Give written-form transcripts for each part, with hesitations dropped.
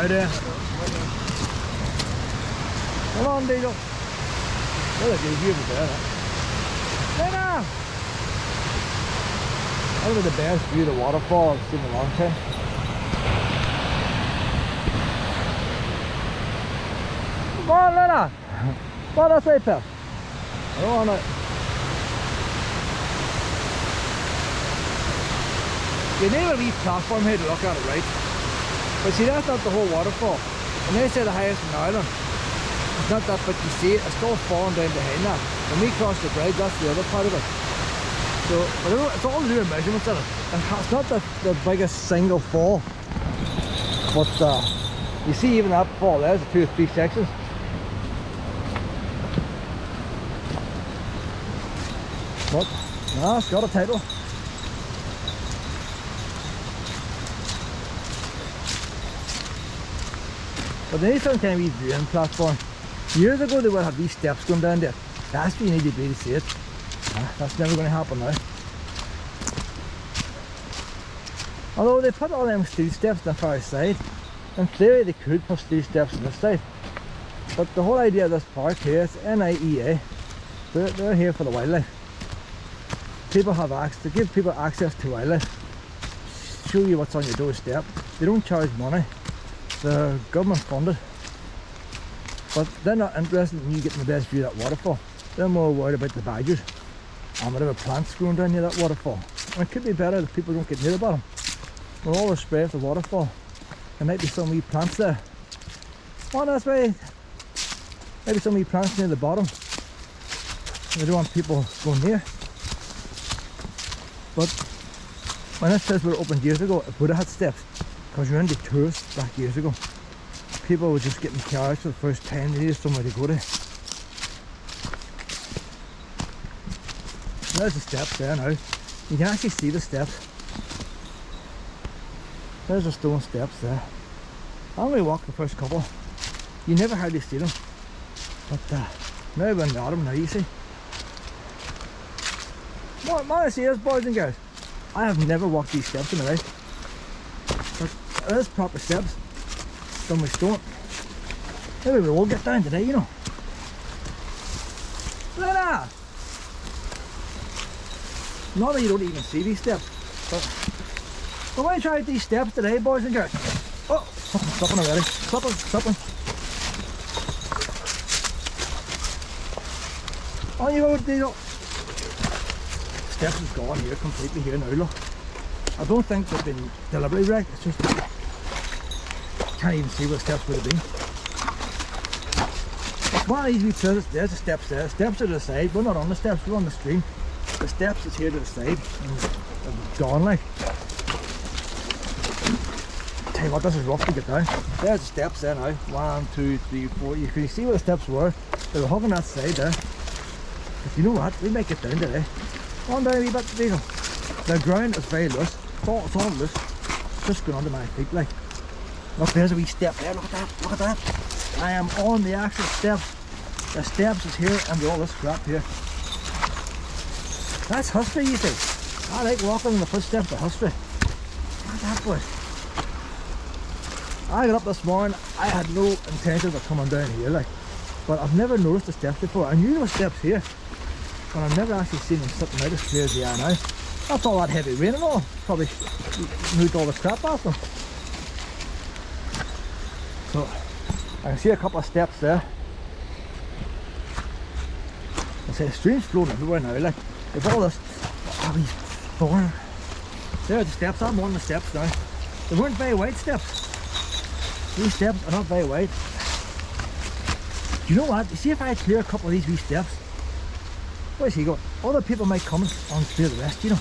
Right there. Come on, Diesel. Well, it gives you the better. Hey now! That was the best view of the waterfall I've seen in a long time. Come on, Lena! Come on, that's right, pal. I don't want it. You need a wee platform here to look at it, right? But see, that's not the whole waterfall. And they say the highest in Ireland. It's not that, but you see it, it's still falling down behind that. When we cross the bridge, that's the other part of it. So, but it's all to do with measurements in it. It's not the biggest single fall. But you see even that fall, there's the 2 or 3 sections. But, no, it's got a title. But there is some kind of wee viewing platform. Years ago they would have these steps going down there. That's what you need to do to see it. That's never going to happen now. Although they put all them steel steps on the far side, in theory they could put steel steps on this side. But the whole idea of this park here is NIEA. They're here for the wildlife. People have access, to give people access to wildlife. Show you what's on your doorstep. They don't charge money. They're government funded. But they're not interested in you getting the best view of that waterfall. They're more worried about the badgers and whatever plants growing down near that waterfall. And it could be better if people don't get near the bottom. With all the spray of the waterfall, there might be some wee plants there. Oh, that's right. Maybe some wee plants near the bottom. They don't want people going near. But when this place was opened years ago, it would have had steps. Because you remember the tourists back years ago. People were just getting charged for the first time. They needed somewhere to go to. There's the steps there now. You can actually see the steps. There's the stone steps there. I only walked the first couple. You never hardly see them. But now we're not them now, you see. What I see is, boys and girls, I have never walked these steps in my life. But there's proper steps. Done with stone. Maybe we'll all get down today, you know. Lena! Not that you don't even see these steps, but we're going to try out these steps today, boys and girls. Oh, something's stopping already. Stopping. On you go, Diesel. Steps is gone here, completely here now, look. I don't think they've been deliberately wrecked, it's just can't even see where the steps would have been. It's one of these wee trails. There's the steps there. The steps are to the side. We're not on the steps, we're on the stream. The steps is here to the side. And they're gone like. Tell you what, this is rough to get down. There's the steps there now. 1, 2, 3, 4. You can see where the steps were. They were hugging that side there. But you know what? We might get down today. On down a wee bit, Diesel. The ground is very loose. It's all loose. It's just going under my feet like. Look, there's a wee step there. Look at that. I am on the actual steps. The steps is here and all this crap here. That's history, you see. I like walking in the footsteps of history. Look at that, boys. I got up this morning. I had no intention of coming down here, like, but I've never noticed the steps before. I knew there were steps here, but I've never actually seen them sitting out as clear as they are now. That's all that heavy rain and all. Probably moved all the crap off them. So I can see a couple of steps there. I say the stream's flowing everywhere now, like with all this these thorn. There are the steps. I'm on the steps now. They weren't very wide steps. These steps are not very wide. You know what? You see if I clear a couple of these wee steps. Where's he going? Other people might come and clear the rest, you know.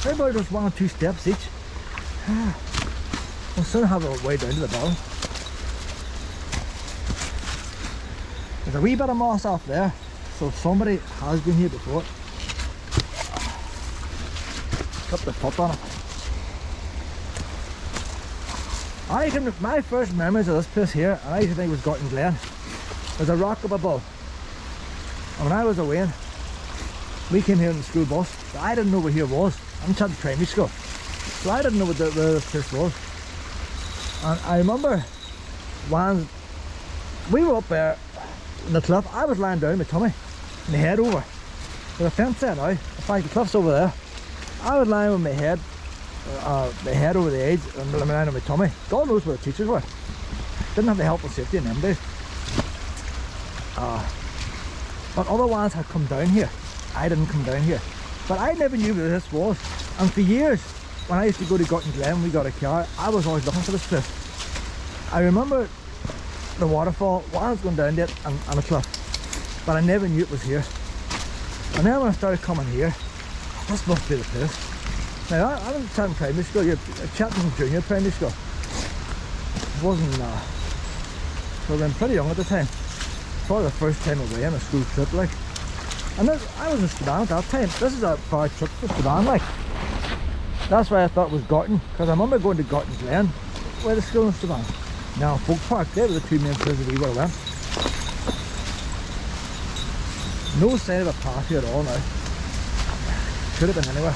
Everybody does 1 or 2 steps each. We'll soon have a way down to the bottom. There's a wee bit of moss off there, so somebody has been here before. Got the foot on it. My first memories of this place here, and I used to think it was Gorton Glen, there's a rock up above. And when I was away, we came here in the school bus, but I didn't know where here was. I'm in primary school, so I didn't know where this place was. And I remember once we were up there in the cliff. I was lying down my tummy, my head over. There's a fence there now. In fact, the cliff's over there. I was lying with my head over the edge and lying on my tummy. God knows where the teachers were. Didn't have the health and safety in them days. But other ones had come down here. I didn't come down here. But I never knew where this was. And for years, when I used to go to Gutton Glen, we got a car, I was always looking for this place. I remember the waterfall, one was going down there and a cliff. But I never knew it was here. And then when I started coming here, this must be the place. Now, I was chatting primary school, you're chatting junior primary school. It wasn't, so I've been pretty young at the time. Probably the first time away on a school trip, like. And I was in Sudan at that time. This is a far trip to Sudan, like. That's why I thought it was Gorton, because I remember going to Gutton Glen, where the school in Sudan. Now, Folk Park, they were the two main places we would have went. No sign of a path here at all now. Could have been anywhere.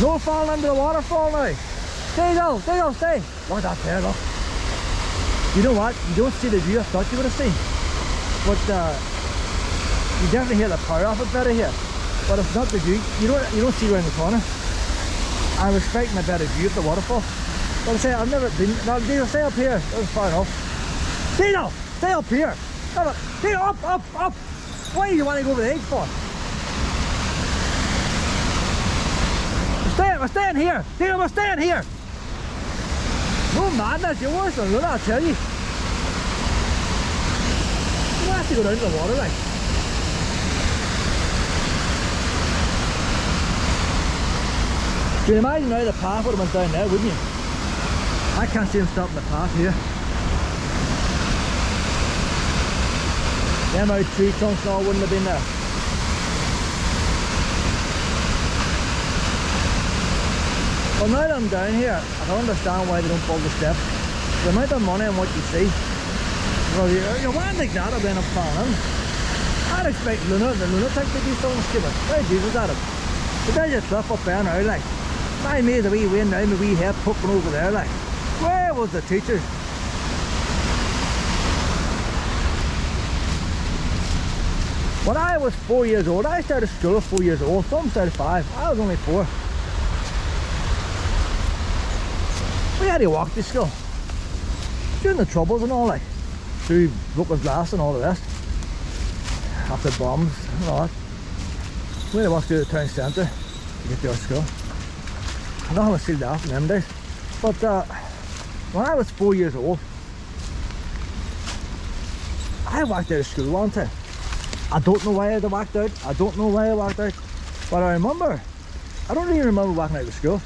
No falling into the waterfall now. Stay down, stay. Look at that there, look. You know what? You don't see the view I thought you would have seen. But you definitely hear the power of it better here. But it's not the view. You don't see around the corner. I was expecting a better view of the waterfall. But I say I've never been. No, Dino, stay up here. That was far enough. Dino, stay up here. No, Dino, up. Why do you want to go over the edge for? We're staying here. Dino, we're staying here. No madness, you're worse than Luna, I'll tell you. You have to go down to the water, like. Can you imagine now the path would have went down there, wouldn't you? I can't see him stopping the path here. Them out tree trunks and all wouldn't have been there. Well, now that I'm down here, I can understand why they don't build the steps. The amount of money and what you see. Well, you're one like that, I've been up falling. I'd expect the lunatic to do something stupid. Very Jesus at it. But there's a cliff up there now, like. I made a wee wind now, my wee head poking over there, like. Where was the teachers? When I was 4 years old, I started school at 4 years old. Some started 5. I was only 4. We had to walk to school. During the troubles and all, like. Through broken glass and all the rest. After bombs and all that. We had to walk through the town centre to get to our school. Nothing was sealed off in them days. But when I was 4 years old, I walked out of school one time. I don't know why I walked out. But I remember, I don't even remember walking out of school.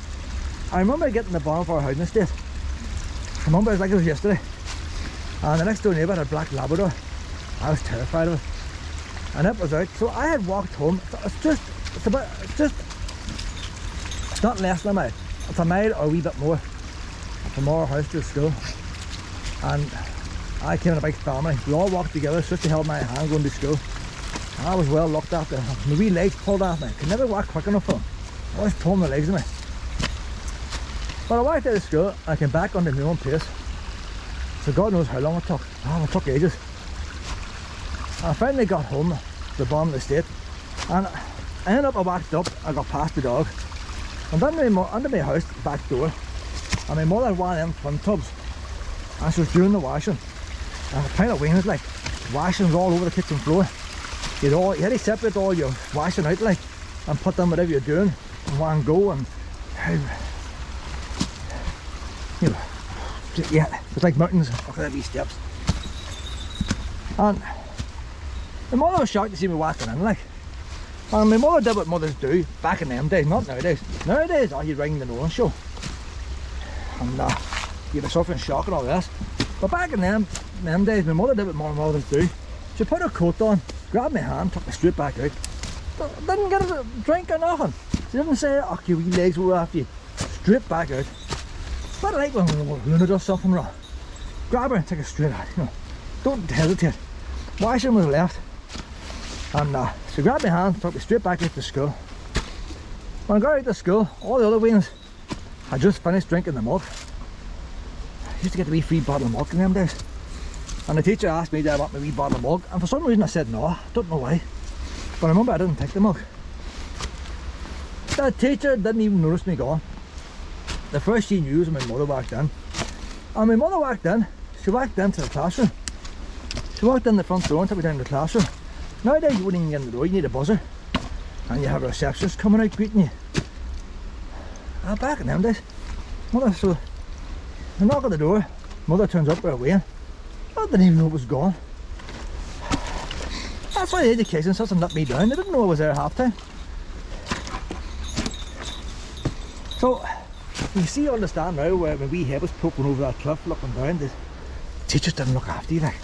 I remember getting the bomb for our housing estate. I remember it like it was yesterday. And the next door neighbour had a black Labrador. I was terrified of it. And it was out. So I had walked home. It's not less than a mile. It's a mile or a wee bit more from our house to school. And I came in a big family. We all walked together. Sister held my hand going to school. And I was well looked after. My wee legs pulled off me. I could never walk quick enough for them. I always pulling my legs in me. But I walked out of school and I came back under my own pace. So God knows how long it took. Oh, it took ages. And I finally got home to the bottom of the estate. And I ended up, I walked up, I got past the dog. And under my house, back door, and my mother had one of them front tubs. And she was doing the washing. And a pile of wings, like, washing all over the kitchen floor. You had to separate all your washing out, like, and put them whatever you're doing in one go. And you know, yeah, it's like mountains. Look at these steps. And my mother was shocked to see me walking in, like. And my mother did what mothers do back in them days, not nowadays. Nowadays, you'd ring the Nolan show. And you'd be suffering shock and all this. But back in them days, my mother did what mothers do. She put her coat on, grabbed my hand, took me straight back out. Didn't get a drink or nothing. She didn't say, oh, your wee legs were after you. Straight back out. But like when Luna does something wrong, grab her and take her straight out. You know, don't hesitate. Washing was left. And she grabbed my hand, took me straight back out to school. When I got out to school, all the other weans had just finished drinking the milk. used to get the wee free bottle of milk in them days. And the teacher asked me, did I want my wee bottle of milk? And for some reason I said no, don't know why. But I remember I didn't take the milk. That teacher didn't even notice me going. The first she knew was when my mother walked in. And my mother walked in, she walked into the classroom. She walked in the front door and took me down to the classroom. Nowadays you wouldn't even get in the door, you need a buzzer. And you have a receptionist coming out greeting you. Back in them days, mother, so I knock on the door, mother turns up right away. I didn't even know it was gone. That's why the education system let me down. They didn't know I was there at half time. So you see, understand now where my wee head was poking over that cliff looking down, the teachers didn't look after you like.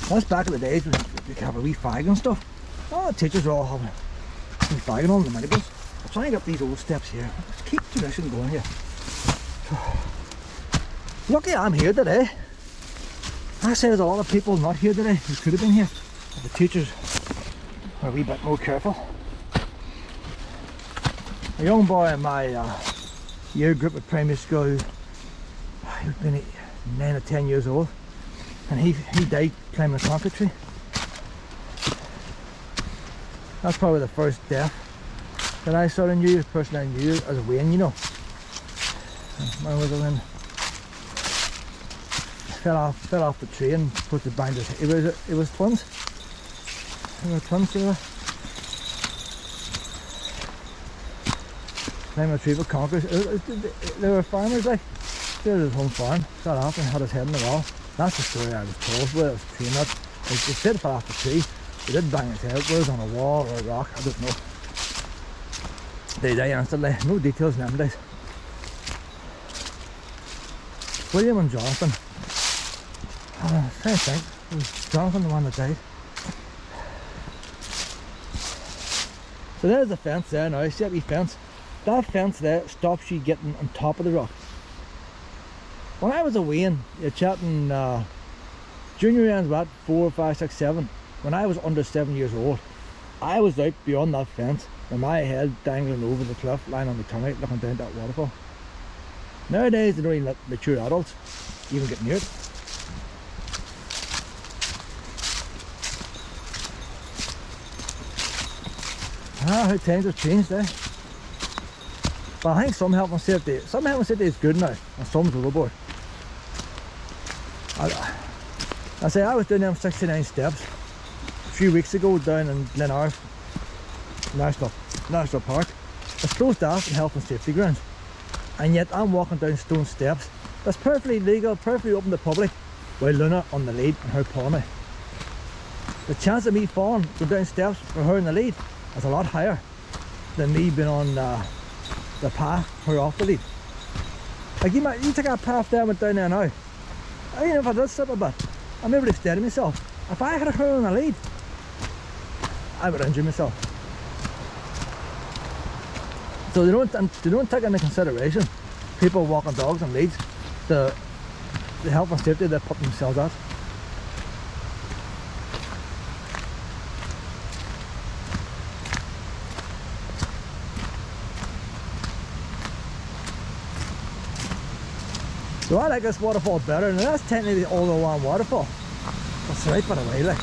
That's back in the days when you could have a wee fag and stuff. Oh, the teachers were all having a wee fag on the minibus. I'm trying to get these old steps here. Let's keep tradition going here. Lucky I'm here today. I say there's a lot of people not here today who could have been here. But the teachers are a wee bit more careful. A young boy in my year group at primary school, he'd been 9 or 10 years old, and he died climbing a concrete tree. That's probably the first death that I sort of knew, the person I knew as a Wayne, you know. Mine was a Wayne. Fell off the tree and put the binders. It was twins. They were twins, they were. Climbing a tree with concrete. They were farmers, like. They were at his home farm. Got off and had his head in the wall. That's the story I was told. Where it was a tree nut. They said fell off the tree. They did bang his head. Whether it was on a wall or a rock, I don't know. They died instantly. No details in them days. William and Jonathan. I'm trying to think. It was Jonathan the one that died. So there's the fence there now. See that wee fence? That fence there stops you getting on top of the rock. When I was a Wayne, you're chatting junior ends about 4, 5, 6, 7. When I was under 7 years old, I was out beyond that fence with my head dangling over the cliff, lying on the tongue looking down that waterfall. Nowadays they don't even let mature adults even get near it. How times have changed there. But I think some health and safety is good now, and some's overboard. I say I was doing them 69 steps a few weeks ago down in Glenarth National Park. It's closed off in health and safety grounds, and yet I'm walking down stone steps that's perfectly legal, perfectly open to the public, with Luna on the lead and her pulling me. The chance of me falling going down steps with her in the lead is a lot higher than me being on the path, her off the lead. Like you take that path there, went down there now. Even if I did slip a bit, I'm able to steady myself. If I had her on the lead, I would injure myself. So they don't take into consideration people walking dogs and leads, the health and safety they put themselves at. So I like this waterfall better, and that's technically the older one waterfall. That's right by the way, like.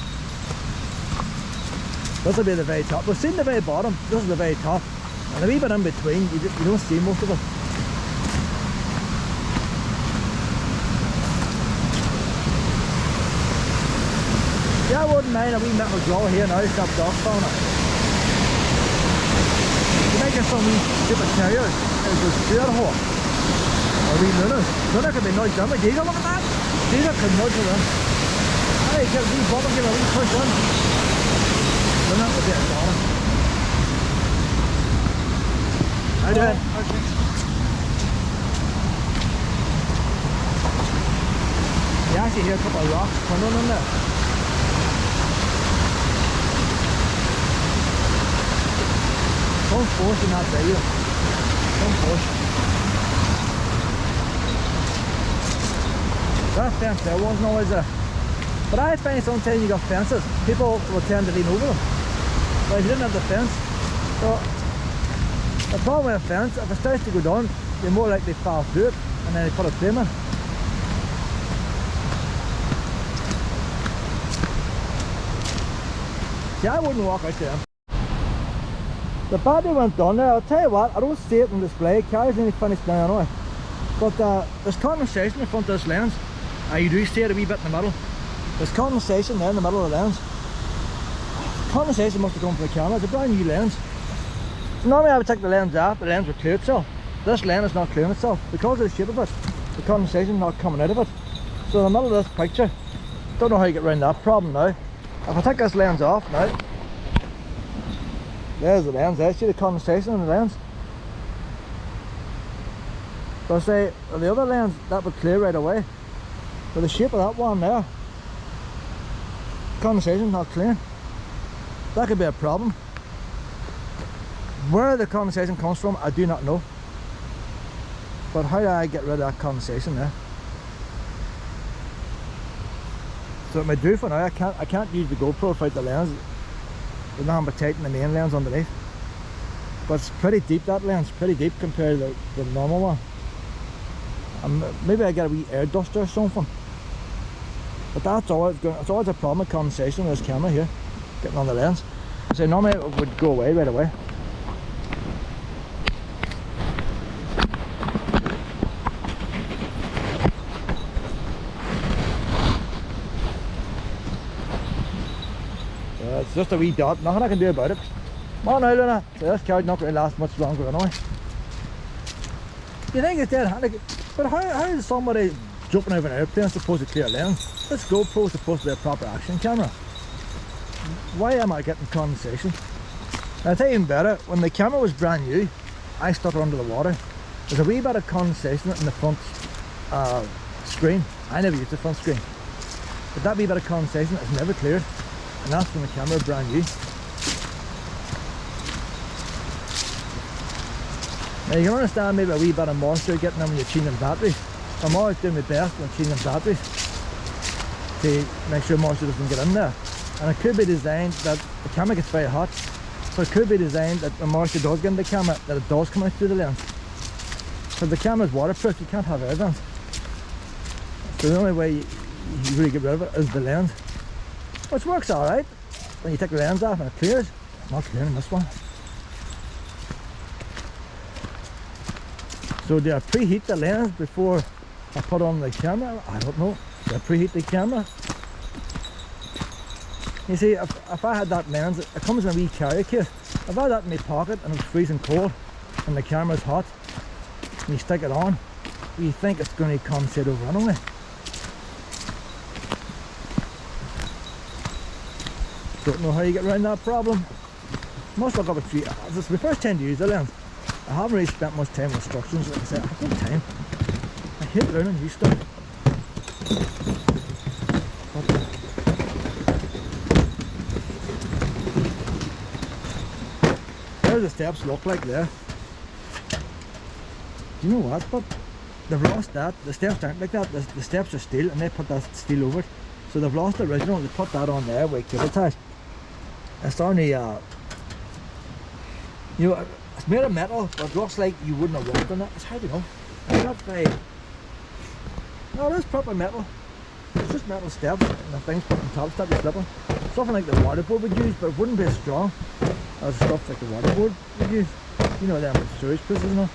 This will be the very top. We've seen the very bottom, this is the very top. And a wee bit in between, you don't see most of it. Yeah, I wouldn't mind a wee metal jaw here now, stop dog phone. You might get some wee stupid terriers, it goes through that hole. Or wee Lunas. Luna could be nudged in, but Giga, look at that! Giga could nudge it in. Hey, get a wee bubble, give a wee push in. Luna would be a dollar. How do it? You actually hear a couple of rocks coming in there. Don't force in that video. Don't force. That fence there wasn't always a... But I find sometimes you got fences, people will tend to lean over them. But if you didn't have the fence, so the problem with a fence, if it starts to go down, you're more likely to fall through it, and then you put a frame in. See, I wouldn't walk out there. The battery went down there. I'll tell you what, I don't see it on display. Car's nearly finished now anyway. But there's condensation in front of this lens. You do see it a wee bit in the middle. There's condensation there in the middle of the lens. Condensation must have come from the camera. It's a brand new lens. So normally I would take the lens off, the lens would clear itself. This lens is not clearing itself because of the shape of it. The condensation is not coming out of it. So in the middle of this picture, don't know how you get around that problem now. If I take this lens off now, there's the lens there. See the condensation in the lens? So I say, the other lens, that would clear right away. But the shape of that one there, condensation not clearing. That could be a problem. Where the condensation comes from, I do not know. But how do I get rid of that condensation there? So it may do for now. I can't use the GoPro without the lens. There's nothing but tighten the main lens underneath. But it's pretty deep, that lens, pretty deep compared to the normal one. Maybe I get a wee air duster or something. But that's always it's always a problem with condensation with this camera here, getting on the lens. So normally it would go away right away. It's just a wee dot, nothing I can do about it. Come on now, Luna. So this car's not going to last much longer anyway. You think it's dead handy, but how is somebody jumping over an airplane supposed to clear a lens? This GoPro is supposed to be a proper action camera. Why am I getting condensation? I'll tell you even better, when the camera was brand new, I stuck it under the water. There's a wee bit of condensation in the front screen. I never used the front screen. But that wee bit of condensation is never cleared. And that's when the camera is brand new. Now you can understand maybe a wee bit of moisture getting them when you're changing batteries. I'm always doing my best when changing batteries to make sure moisture doesn't get in there. And it could be designed that the camera gets very hot. So it could be designed that when moisture does get in the camera, that it does come out through the lens. Because the camera is waterproof, you can't have air vents. So the only way you really get rid of it is the lens. Which works alright. When you take the lens off and it clears, it's not clearing this one. So do I preheat the lens before I put on the camera? I don't know. Do I preheat the camera? You see, if I had that lens, it comes in a wee carrier case. If I had that in my pocket and it's freezing cold and the camera's hot and you stick it on, you think it's going to condensate over anyway. Don't know how you get around that problem. Must look up a few. This is my first time to use the lens. I haven't really spent much time with instructions. Like I said, I have no time. I hate learning new stuff. There's the steps look like there. Do you know what? But they've lost that. The steps aren't like that. The steps are steel and they put that steel over it. So they've lost the original. They put that on there with cable ties. It's only, you know, it's made of metal, but it looks like you wouldn't have walked on it. It's hard to know. It's not very... No, it is proper metal. It's just metal steps and the things put on top, stop you slipping. Something like the waterboard would use, but it wouldn't be as strong as stuff like the waterboard would use. You know, them storage places and all.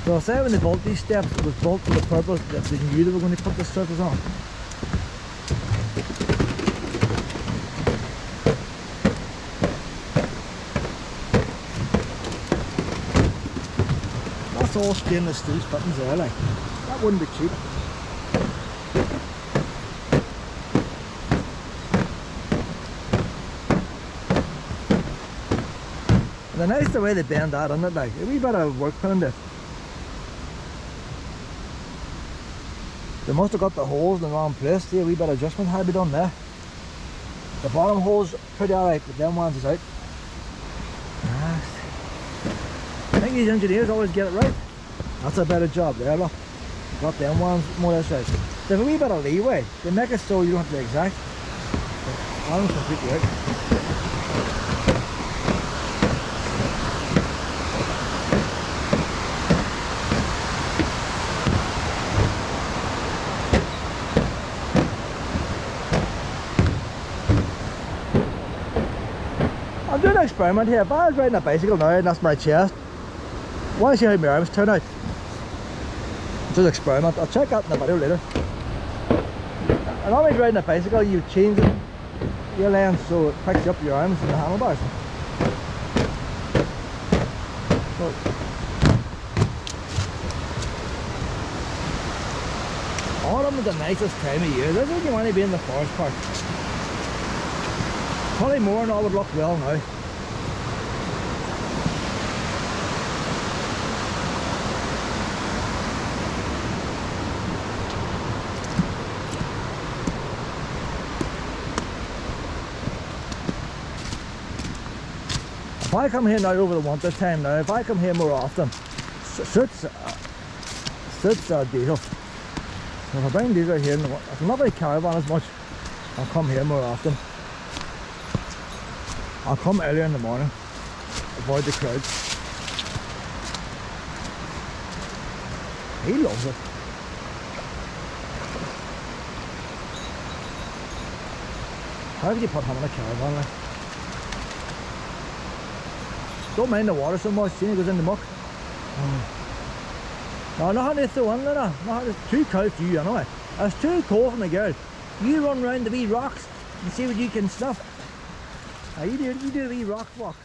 So I say when they built these steps, it was built for the purpose that they knew they were going to put this surface on. That's all stainless steel fittings there, like. That wouldn't be cheap. And the nice the way they bend that, isn't it? Like, a wee bit of work put into it. They must have got the holes in the wrong place. See, a wee bit of adjustment had to be done there. The bottom hole's pretty alright, but them ones is out. I think these engineers always get it right. That's a better job there, look. Got them ones more or less right. They have a wee bit of leeway. They make it so you don't have to be exact. But one's completely out. I'm doing an experiment here. If I was riding a bicycle now and that's my chest, I want to see how my arms turn out. It's an experiment. I'll check that in the video later. And always riding a bicycle, you change your length so it picks up your arms and the handlebars. So, autumn is the nicest time of year. This is when you want to be in the forest park. Probably more and all would look well now. If I come here now over the winter time now, if I come here more often, suits diesel. So if I bring diesel here, if I'm not going to caravan as much, I'll come here more often. I'll come earlier in the morning, avoid the crowds. He loves it. How would you put him in a caravan like? Don't mind the water so much, see, it goes in the muck. No, nothing to throw in there, no. It's too cold for you anyway. It's too cold for my girl. You run round the wee rocks and see what you can snuff. You do the wee rock walk.